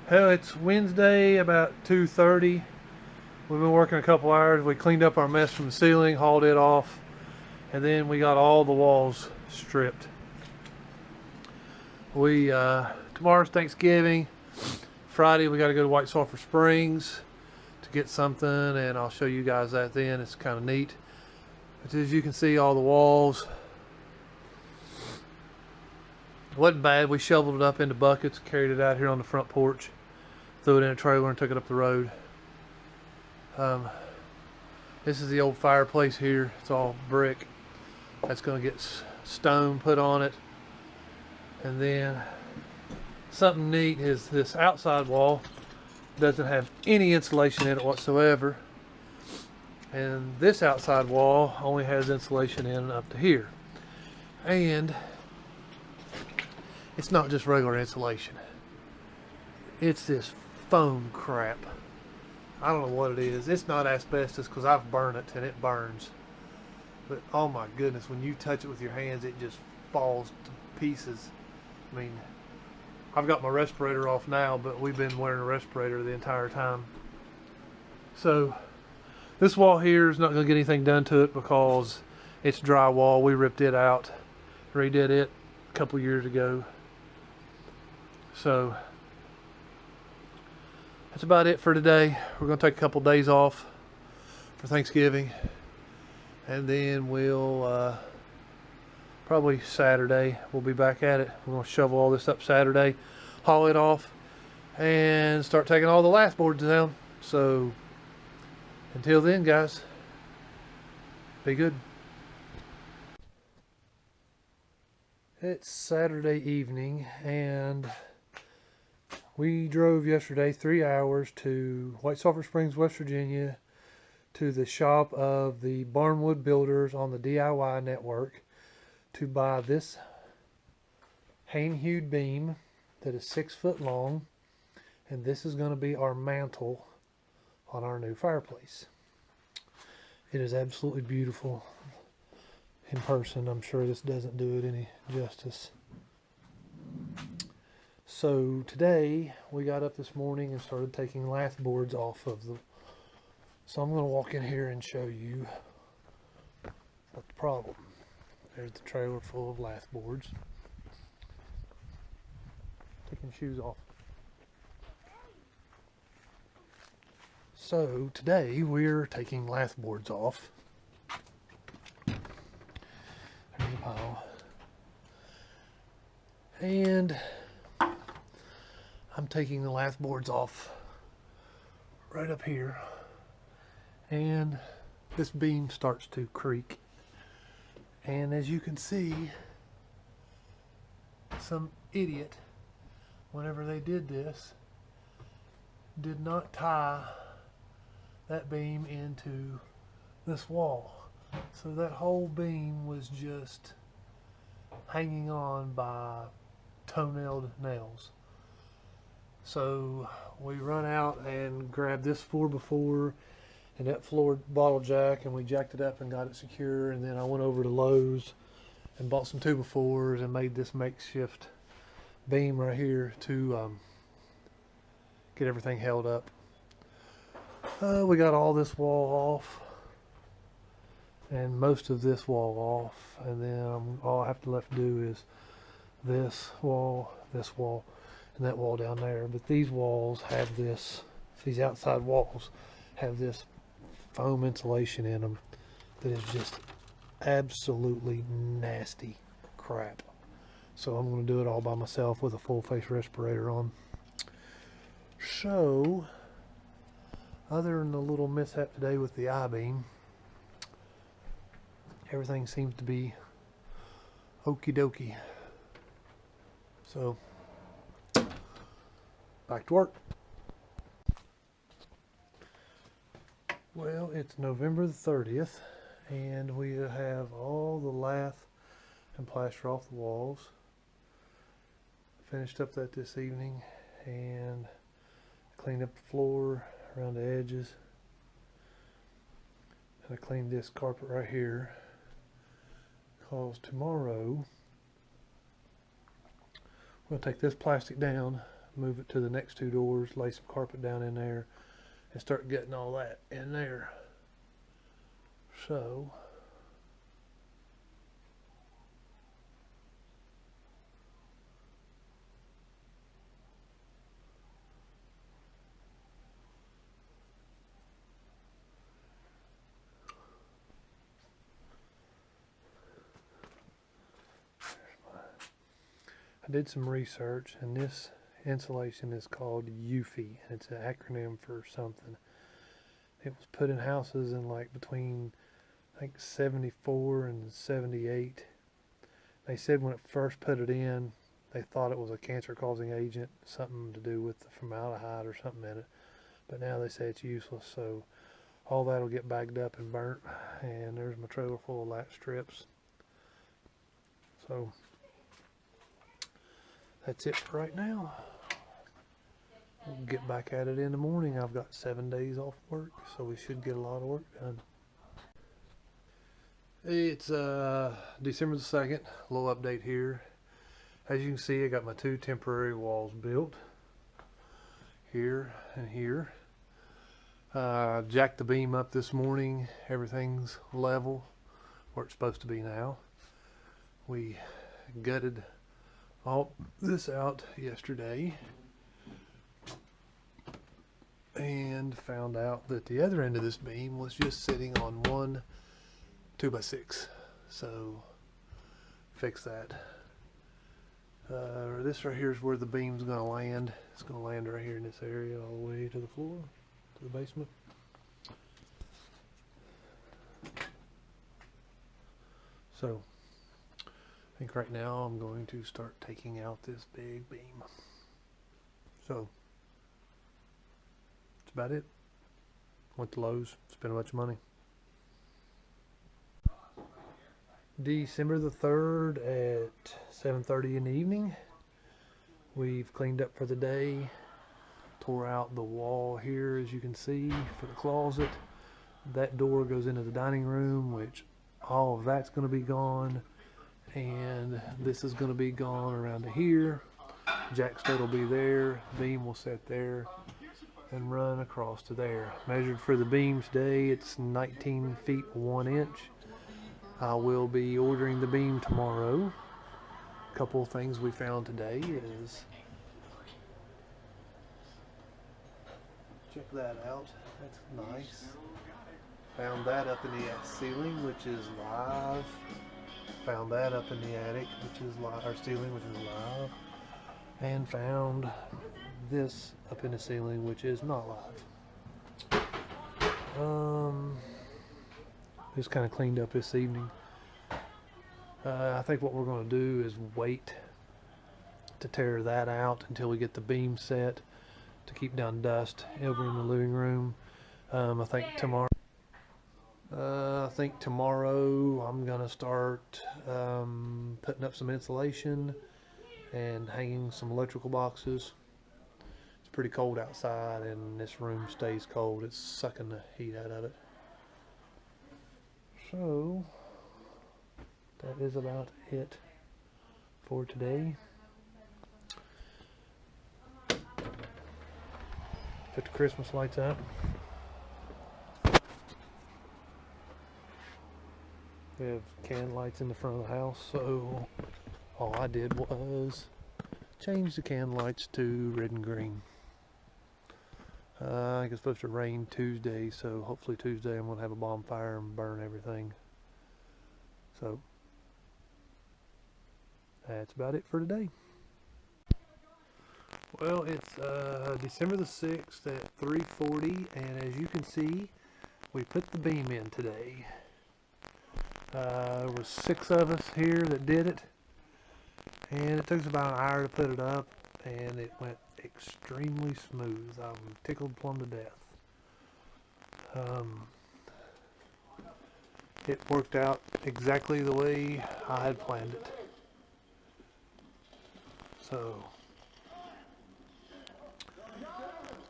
Hell, it's Wednesday about 2:30. We've been working a couple hours. We cleaned up our mess from the ceiling, hauled it off, and then we got all the walls stripped. We Tomorrow's Thanksgiving. Friday we got to go to White Sulphur Springs to get something, and I'll show you guys that then. It's kind of neat. But as you can see, all the walls. It wasn't bad. We shoveled it up into buckets, carried it out here on the front porch, threw it in a trailer, and took it up the road. This is the old fireplace here. It's all brick. That's going to get stone put on it. And then something neat is this outside wall doesn't have any insulation in it whatsoever. And this outside wall only has insulation in up to here. And it's not just regular insulation. It's this foam crap. I don't know what it is. It's not asbestos because I've burned it and it burns. But oh my goodness, when you touch it with your hands, it just falls to pieces. I mean, I've got my respirator off now, but we've been wearing a respirator the entire time. So this wall here is not going to get anything done to it because it's drywall. We ripped it out, redid it a couple years ago. So that's about it for today. We're going to take a couple days off for Thanksgiving, and then we'll probably Saturday we'll be back at it. We're going to shovel all this up Saturday, haul it off, and start taking all the lath boards down. So until then, guys, be good. It's Saturday evening, and we drove yesterday 3 hours to White Sulphur Springs, West Virginia, to the shop of the Barnwood Builders on the DIY network to buy this hand-hewed beam that is 6 foot long, and this is going to be our mantle on our new fireplace. It is absolutely beautiful in person. I'm sure this doesn't do it any justice. So today we got up this morning and started taking lath boards off of the. So I'm going to walk in here and show you what the problem. There's the trailer full of lath boards. Taking shoes off. So today we're taking lath boards off. There's a pile. And I'm taking the lath boards off right up here, and this beam starts to creak. And as you can see, some idiot, whenever they did this, did not tie that beam into this wall. So that whole beam was just hanging on by toenailed nails. So we run out and grabbed this 4x4 and that floor bottle jack, and we jacked it up and got it secure. And then I went over to Lowe's and bought some 2x4s and made this makeshift beam right here to get everything held up. We got all this wall off and most of this wall off, and then all I have to left to do is this wall, and that wall down there. But these walls have this, these outside walls have this foam insulation in them that is just absolutely nasty crap. So I'm going to do it all by myself with a full face respirator on. So other than the little mishap today with the I-beam, everything seems to be okie dokie. So back to work. Well, it's November the 30th, and we have all the lath and plaster off the walls. Finished up that this evening and cleaned up the floor around the edges. And I cleaned this carpet right here because tomorrow we're going to take this plastic down, move it to the next two doors, lay some carpet down in there, and start getting all that in there. So I did some research, and this insulation is called UFI, and it's an acronym for something. It was put in houses in like between, I think, 74 and 78. They said when it first put it in, they thought it was a cancer-causing agent, something to do with the formaldehyde or something in it. But now they say it's useless, so all that'll get bagged up and burnt. And there's my trailer full of lat strips. So that's it for right now. We'll get back at it in the morning. I've got 7 days off work, so we should get a lot of work done. It's December the 2nd, a little update here. As you can see, I got my 2 temporary walls built, here and here. Jacked the beam up this morning. Everything's level where it's supposed to be now. We gutted all this out yesterday and found out that the other end of this beam was just sitting on one 2x6, so fix that. This right here is where the beam's going to land. It's going to land right here in this area all the way to the floor, to the basement. So I think right now I'm going to start taking out this big beam. So that's about it. Went to Lowe's, spent a bunch of money. December the 3rd at 7:30 in the evening. We've cleaned up for the day. Tore out the wall here, as you can see, for the closet. That door goes into the dining room, which all of that's going to be gone. And this is going to be gone around to here. Jack stud will be there. Beam will set there and run across to there. Measured for the beam today, it's 19 feet 1 inch. I will be ordering the beam tomorrow. A couple of things we found today is, check that out, that's nice. Found that up in the ceiling, which is live. Found that up in the attic, which is live, or ceiling, which is live. And found this up in the ceiling, which is not live. Just kind of cleaned up this evening. I think what we're going to do is wait to tear that out until we get the beam set to keep down dust over in the living room. I think tomorrow I'm going to start putting up some insulation and hanging some electrical boxes. It's pretty cold outside and this room stays cold. It's sucking the heat out of it. So that is about it for today. Put the Christmas lights up. We have can lights in the front of the house, so all I did was change the can lights to red and green. I think it's supposed to rain Tuesday, so hopefully Tuesday I'm going to have a bonfire and burn everything. So that's about it for today. Well, it's December the 6th at 3:40, and as you can see, we put the beam in today. There was 6 of us here that did it, and it took us about an hour to put it up, and it went extremely smooth. I'm tickled plumb to death. It worked out exactly the way I had planned it. So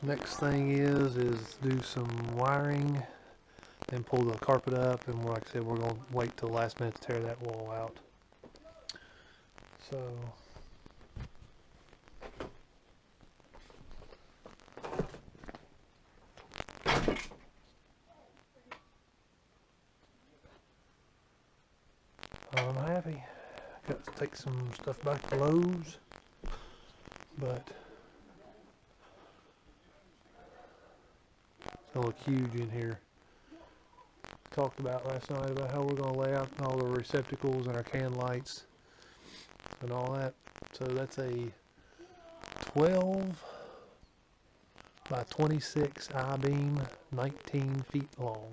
next thing is do some wiring and pull the carpet up, and like I said, we're going to wait till the last minute to tear that wall out. So I'm happy. Got to take some stuff back to Lowe's, but it's gonna look huge in here. Talked about last night about how we're gonna lay out all the receptacles and our can lights and all that. So that's a 12 by 26 I-beam, 19 feet long.